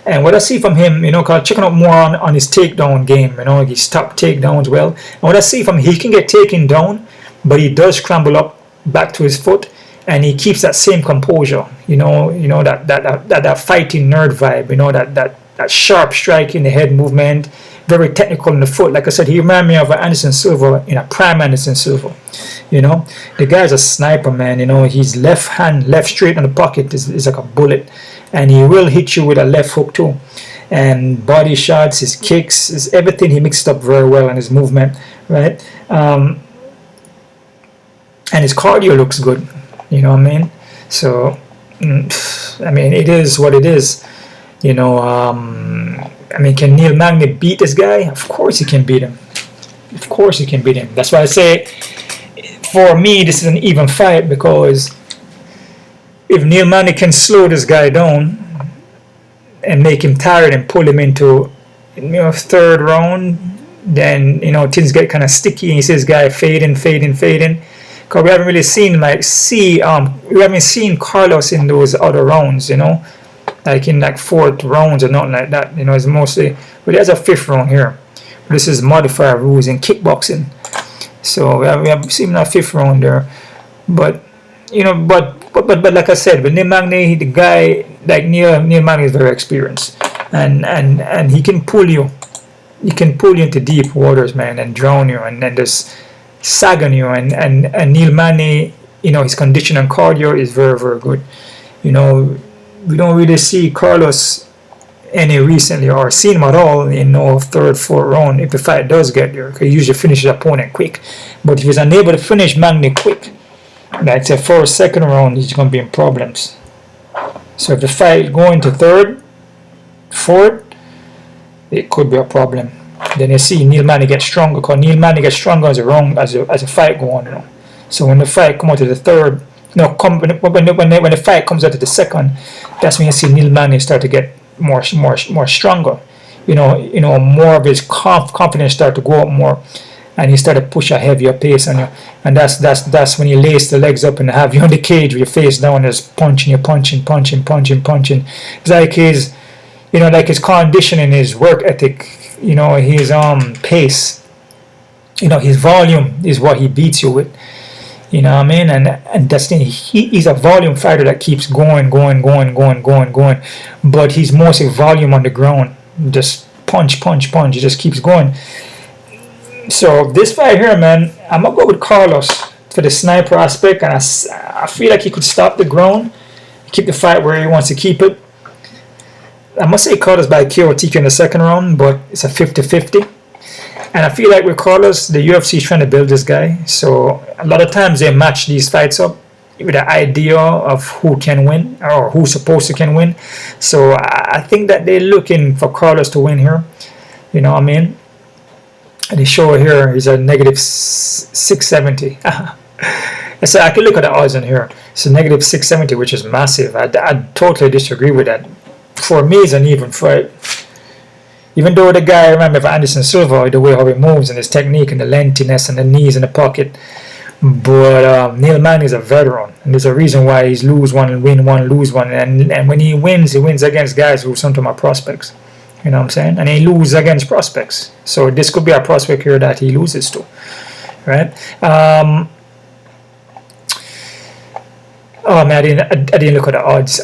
and what I see from him, you know, cause checking out more on his takedown game, you know, he stopped takedowns well. And what I see from him, he can get taken down, but he does scramble up back to his foot, and he keeps that same composure. You know that fighting nerd vibe. You know that sharp strike in the head movement, very technical in the foot. Like I said, he reminded me of Anderson Silva, in a prime Anderson Silva. You know, the guy's a sniper, man. You know, his left hand, left straight in the pocket is like a bullet, and he will hit you with a left hook too. And body shots, his kicks, his everything, he mixed up very well in his movement, right? And his cardio looks good. You know what I mean? So, I mean, it is what it is. You know, I mean, can Neil Magny beat this guy? Of course he can beat him. Of course he can beat him. That's why I say, for me, this is an even fight, because if Neil Magny can slow this guy down and make him tired and pull him into, you know, third round, then, you know, things get kind of sticky and you see this guy fading. Because we haven't really seen we haven't seen Carlos in those other rounds, you know, like in like fourth rounds or nothing like that. You know, it's mostly, but there's a fifth round here. This is modified rules in kickboxing, so we have seen a fifth round there. But you know, but like I said, with Neil Magny, the guy like Neil Magny is very experienced, and he can pull you, into deep waters, man, and drown you, and then just sag on you. And Neil Magny, you know, his condition and cardio is very, very good. You know, we don't really see Carlos any recently, or seen him at all in no third, fourth round if the fight does get there, because he usually finishes the opponent quick. But if he's unable to finish Magny quick, like say first, second round, he's going to be in problems. So if the fight going to third, fourth, it could be a problem. Then you see Neil Magny get stronger, because Neil Magny gets stronger as a fight go on, you know. So when the fight come out to the third, you know, when the fight comes out to the second, that's when you see Neil Magny start to get more stronger. You know, more of his confidence start to go up more, and he start to push a heavier pace on you. And that's when you lace the legs up and have you on the cage with your face down, just punching. It's like his, you know, like his conditioning, his work ethic. You know, his pace, you know, his volume is what he beats you with. You know what I mean? And that's the thing. He's a volume fighter that keeps going. But he's mostly volume on the ground. Just punch. He just keeps going. So this fight here, man, I'm gonna go with Carlos for the sniper aspect, and I feel like he could stop the ground, keep the fight where he wants to keep it. I must say Carlos by KO TK in the second round, but it's a 50-50. And I feel like with Carlos, the UFC is trying to build this guy. So a lot of times they match these fights up with the idea of who can win or who's supposed to can win. So I think that they're looking for Carlos to win here. You know what I mean? And the show here is a negative 670. So I can look at the odds in here. It's a negative 670, which is massive. I totally disagree with that. For me, it's an even fight. Even though the guy, I remember Anderson Silva, the way how he moves and his technique and the lengthiness and the knees in the pocket. But Neil Magny is a veteran, and there's a reason why he's lose one, win one, lose one. And when he wins against guys who some of my prospects. You know what I'm saying? And he loses against prospects. So this could be a prospect here that he loses to. Right? Oh man, I didn't look at the odds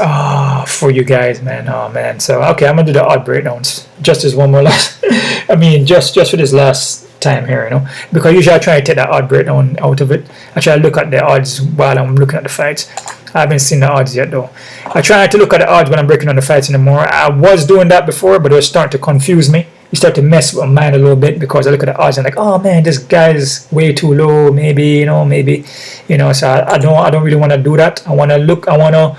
for you guys, man. Oh man. So okay, I'm gonna do the odd breakdowns just as one more last. I mean, just for this last time here, you know, because usually I try to take that odd breakdown out of it. I try to look at the odds while I'm looking at the fights. I haven't seen the odds yet though. I try to look at the odds when I'm breaking on the fights anymore. I was doing that before, but it was starting to confuse me. You start to mess with my mind a little bit because I look at the odds and like, oh man, this guy's way too low. Maybe. So I don't really want to do that. I want to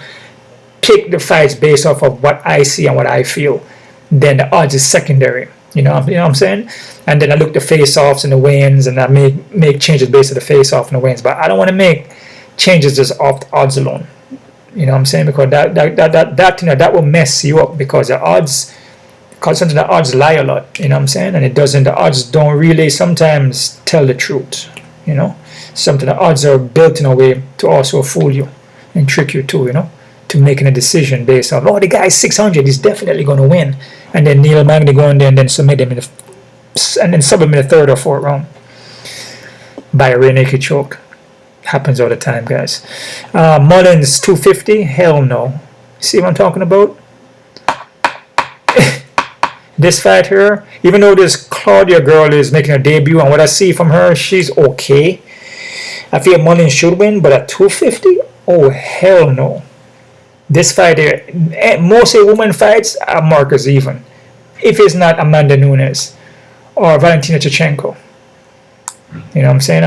pick the fights based off of what I see and what I feel. Then the odds is secondary. You know what I'm saying? And then I look the face-offs and the weigh-ins, and I make changes based on the face-off and the weigh-ins. But I don't want to make changes just off the odds alone. You know what I'm saying? Because that will mess you up, because the odds, because sometimes the odds lie a lot. You know what I'm saying? And the odds don't really sometimes tell the truth. You know, sometimes the odds are built in a way to also fool you and trick you too. You know, to making a decision based on, oh, the guy's 600, he's definitely going to win. And then Neil Magny go in there and then submit him and then sub him in the 3rd or 4th round by a rear naked choke. Happens all the time, guys. Mullins 250, hell no. See what I'm talking about? This fight here, even though this Claudia girl is making her debut, and what I see from her, she's okay. I feel Mullins should win, but at 250, oh hell no. This fight here, most women fights are markers even. If it's not Amanda Nunes or Valentina Shevchenko. You know what I'm saying?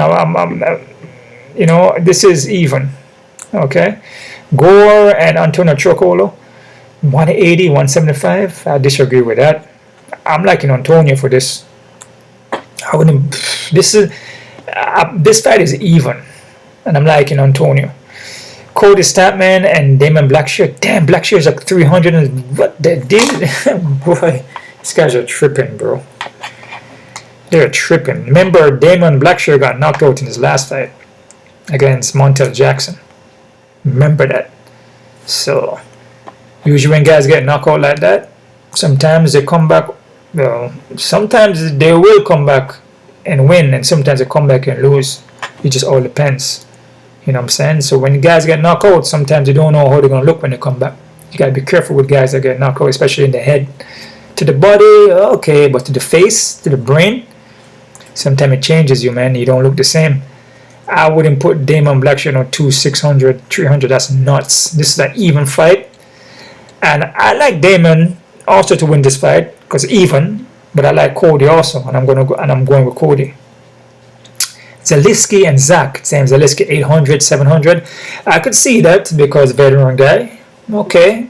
You know, this is even. Okay? Gore and Antonio Trócoli, 180, 175. I disagree with that. I'm liking Antonio for this. I wouldn't. This fight is even. And I'm liking Antonio. Cody Stamann and Damon Blackshear. Damn, Blackshear's like 300 and what they did. Boy, these guys are tripping, bro. They're tripping. Remember, Damon Blackshear got knocked out in his last fight against Montel Jackson. Remember that. So, usually when guys get knocked out like that, sometimes they come back. Well, sometimes they will come back and win, and sometimes they come back and lose. It just all depends. You know what I'm saying? So when guys get knocked out, sometimes you don't know how they're going to look when they come back. You got to be careful with guys that get knocked out, especially in the head. To the body, okay, but to the face, to the brain, sometimes it changes you, man. You don't look the same. I wouldn't put Damon Blackshear on 2, 600, 300. That's nuts. This is an even fight. And I like Damon also to win this fight, because even, but I like Cody also, and I'm going with Cody. Zaleski and Zach. Same Zaleski 800, 700. I could see that because veteran guy. Okay.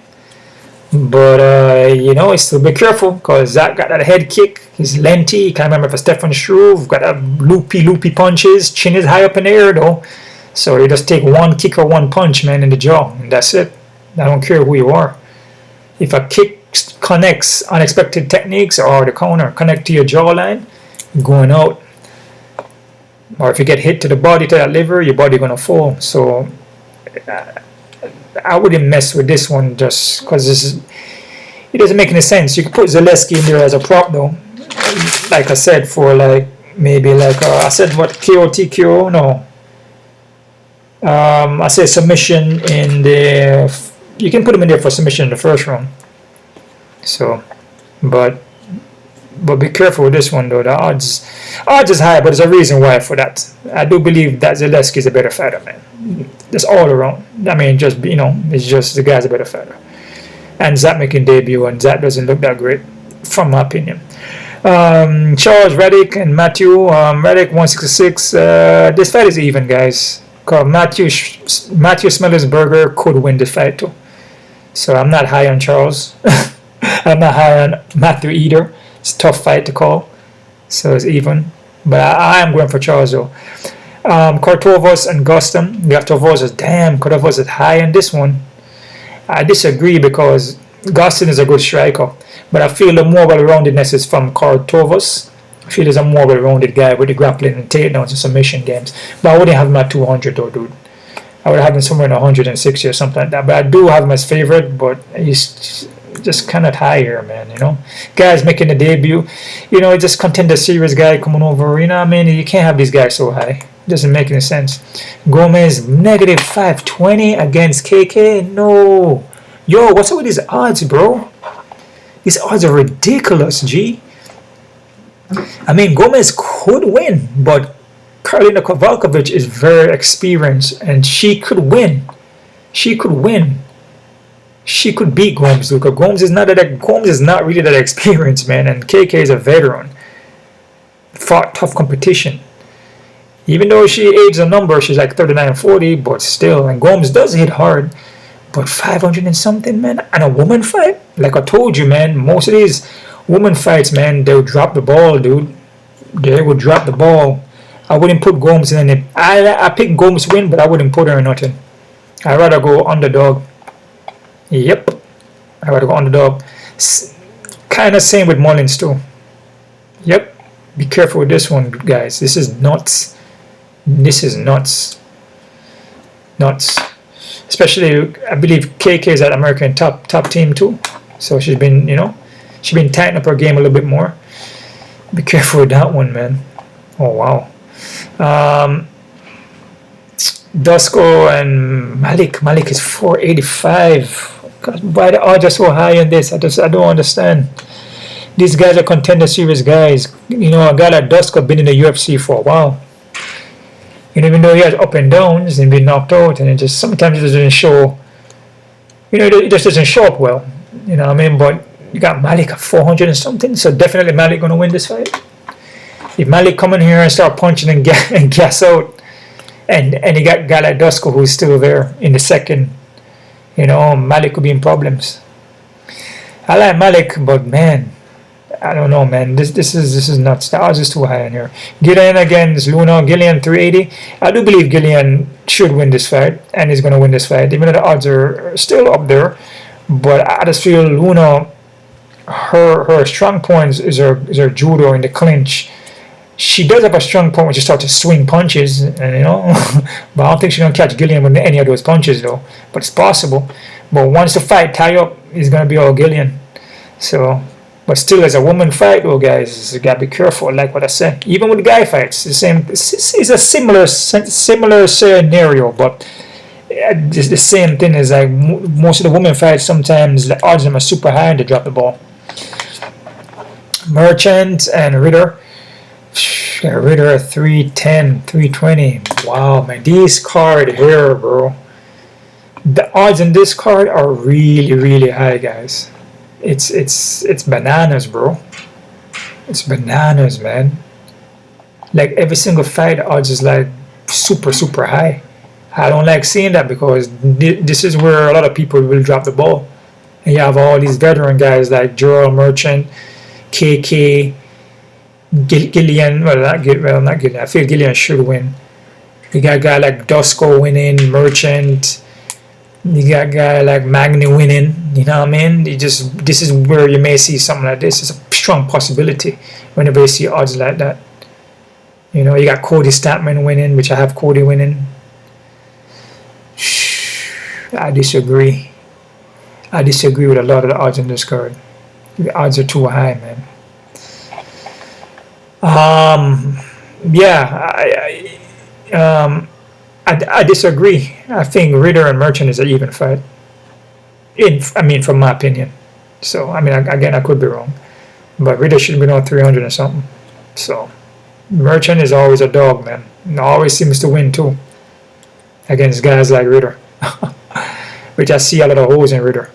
But, you know, still be careful, because Zach got that head kick. He's lengthy. You can't remember if it's Stefan Struve. Got that loopy punches. Chin is high up in the air, though. So you just take one kick or one punch, man, in the jaw. And that's it. I don't care who you are. If a kick connects unexpected techniques or the counter connect to your jawline, you're going out. Or if you get hit to the body, to that liver, your body going to fall. So I wouldn't mess with this one just because it doesn't make any sense. You could put Zaleski in there as a prop, though. Like I said, for like maybe like I said what, KO TKO? No. I said submission in the. You can put him in there for submission in the 1st round. So, but be careful with this one, though. The odds is high, but there's a reason why for that. I do believe that Zaleski is a better fighter, man. That's all around. I mean, just, you know, it's just the guy's a better fighter. And Zach making debut, and Zach doesn't look that great, from my opinion. Charles Radtke and Matthew. Radtke 166. This fight is even, guys. Because Matthew Smellersberger could win this fight too. So I'm not high on Charles. I'm not high on Matthew either. It's a tough fight to call. So it's even. But I am going for Charles though. Cortavious and Gustum. Cortavious is high on this one. I disagree because Gustum is a good striker. But I feel the more well-roundedness is from Cortavious. I feel he's a more well-rounded guy with the grappling and takedowns and submission games. But I wouldn't have him at 200 though, dude. I would have him somewhere in 160 or something like that. But I do have him as favorite, but he's just kind of higher, man, you know. Guys making the debut, you know, just contender series guy coming over, you know what I mean? You can't have these guys so high. It doesn't make any sense. Gomez negative 520 against KK? No. Yo, what's up with these odds, bro? These odds are ridiculous, G. I mean, Gomez could win, but Karolina Kowalkiewicz is very experienced, and she could win. She could win. She could beat Gomes, because Gomes is not really that experienced, man, and KK is a veteran. Fought tough competition. Even though she aged a number, she's like 39-40, but still, and Gomes does hit hard. But 500 and something, man, and a woman fight? Like I told you, man, most of these woman fights, man, they'll drop the ball, dude. They would drop the ball. I wouldn't put Gomes in it. I picked Gomes win, but I wouldn't put her in nothing. I'd rather go underdog. Yep. I'd rather go underdog. Kind of same with Mullins too. Yep. Be careful with this one, guys. This is nuts. This is nuts. Nuts. Especially, I believe KK is at American top team too. So she's been, you know, she's been tightening up her game a little bit more. Be careful with that one, man. Oh, wow. Dusko and Malik. Malik is 485. God, why the odds are so high on this? I don't understand. These guys are contender series guys. You know, a guy like Dusko been in the UFC for a while. And even though he has up and downs and been knocked out, and it just sometimes it doesn't show. You know, it just doesn't show up well. You know what I mean? But you got Malik at 400 and something, so definitely Malik gonna win this fight. If Malik come in here and start punching and gas out, and you got a guy like Dusko who's still there in the second, you know, Malik could be in problems. I like Malik, but man, I don't know, man. This is nuts. The odds is too high in here. Gillian against Luna. Gillian 380. I do believe Gillian should win this fight, and he's gonna win this fight, even though the odds are still up there. But I just feel Luna, her strong points is her judo in the clinch. She does have a strong point when she starts to swing punches, and you know, but I don't think she's gonna catch Gillian with any of those punches though. But it's possible. But once the fight tie up, it's gonna be all Gillian. So, but still, as a woman fight, though, guys, you gotta be careful. Like what I said, even with the guy fights, the same. It's a similar scenario, but it's the same thing as like most of the women fights. Sometimes the odds of them are super high and they drop the ball. Meerschert and Ritter. Ritter 310, 320. Wow, man, this card here, bro. The odds in this card are really, really high, guys. It's bananas, bro. It's bananas, man. Like every single fight, the odds is like super, super high. I don't like seeing that because this is where a lot of people will drop the ball. And you have all these veteran guys like Gerald Meerschaert, KK, Gillian. Well, not Gillian. I feel Gillian should win. You got a guy like Dusko winning, Meerschert. You got a guy like Magny winning. You know what I mean? This is where you may see something like this. It's a strong possibility whenever you see odds like that. You know, you got Cody Stamann winning, which I have Cody winning. I disagree. I disagree with a lot of the odds in this card. The odds are too high, man. I disagree. I think Ritter and Meerschert is an even fight. From my opinion. So, again, I could be wrong. But Ritter should be on 300 or something. So, Meerschert is always a dog, man. And always seems to win, too. Against guys like Ritter. Which I see a lot of holes in Ritter.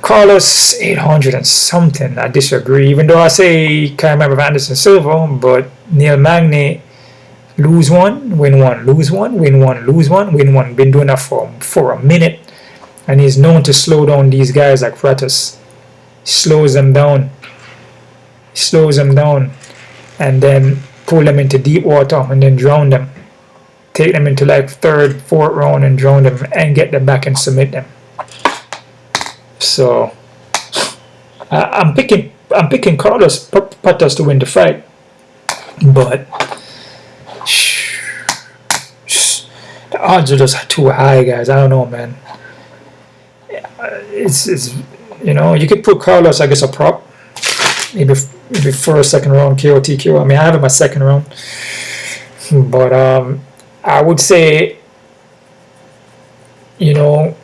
Carlos 800 and something. I disagree. Even though I say can't remember Anderson Silva, but Neil Magny lose one, win one, lose one, win one, lose one, win one. Been doing that for a minute, and he's known to slow down these guys like Prates. Slows them down, and then pull them into deep water and then drown them. Take them into like third, fourth round and drown them and get them back and submit them. So I'm picking Carlos Prates to win the fight, but the odds are just too high, guys. I don't know, man. It's you know, you could put Carlos, I guess, a prop, maybe first, second round KO TKO. I have him a second round, but I would say, you know,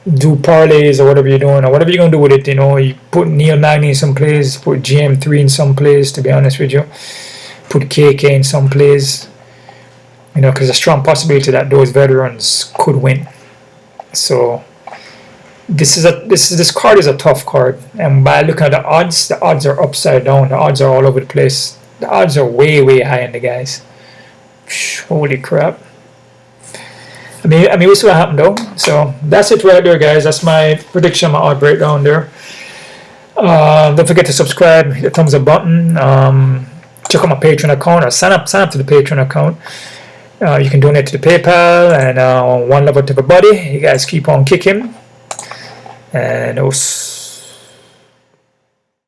do parlays or whatever you're doing, or whatever you're going to do with it. You know, you put Neil Magny in some plays, put GM3 in some plays, to be honest with you. Put KK in some plays. You know, because there's a strong possibility that those veterans could win. So, this card is a tough card. And by looking at the odds are upside down. The odds are all over the place. The odds are way, way high in the guys. Holy crap. We'll see what happened though. So that's it right there, guys. That's my prediction, my odd breakdown there. Don't forget to subscribe, hit the thumbs up button. Check out my Patreon account, or sign up to the Patreon account. You can donate to the PayPal, and one love to everybody. You guys keep on kicking, and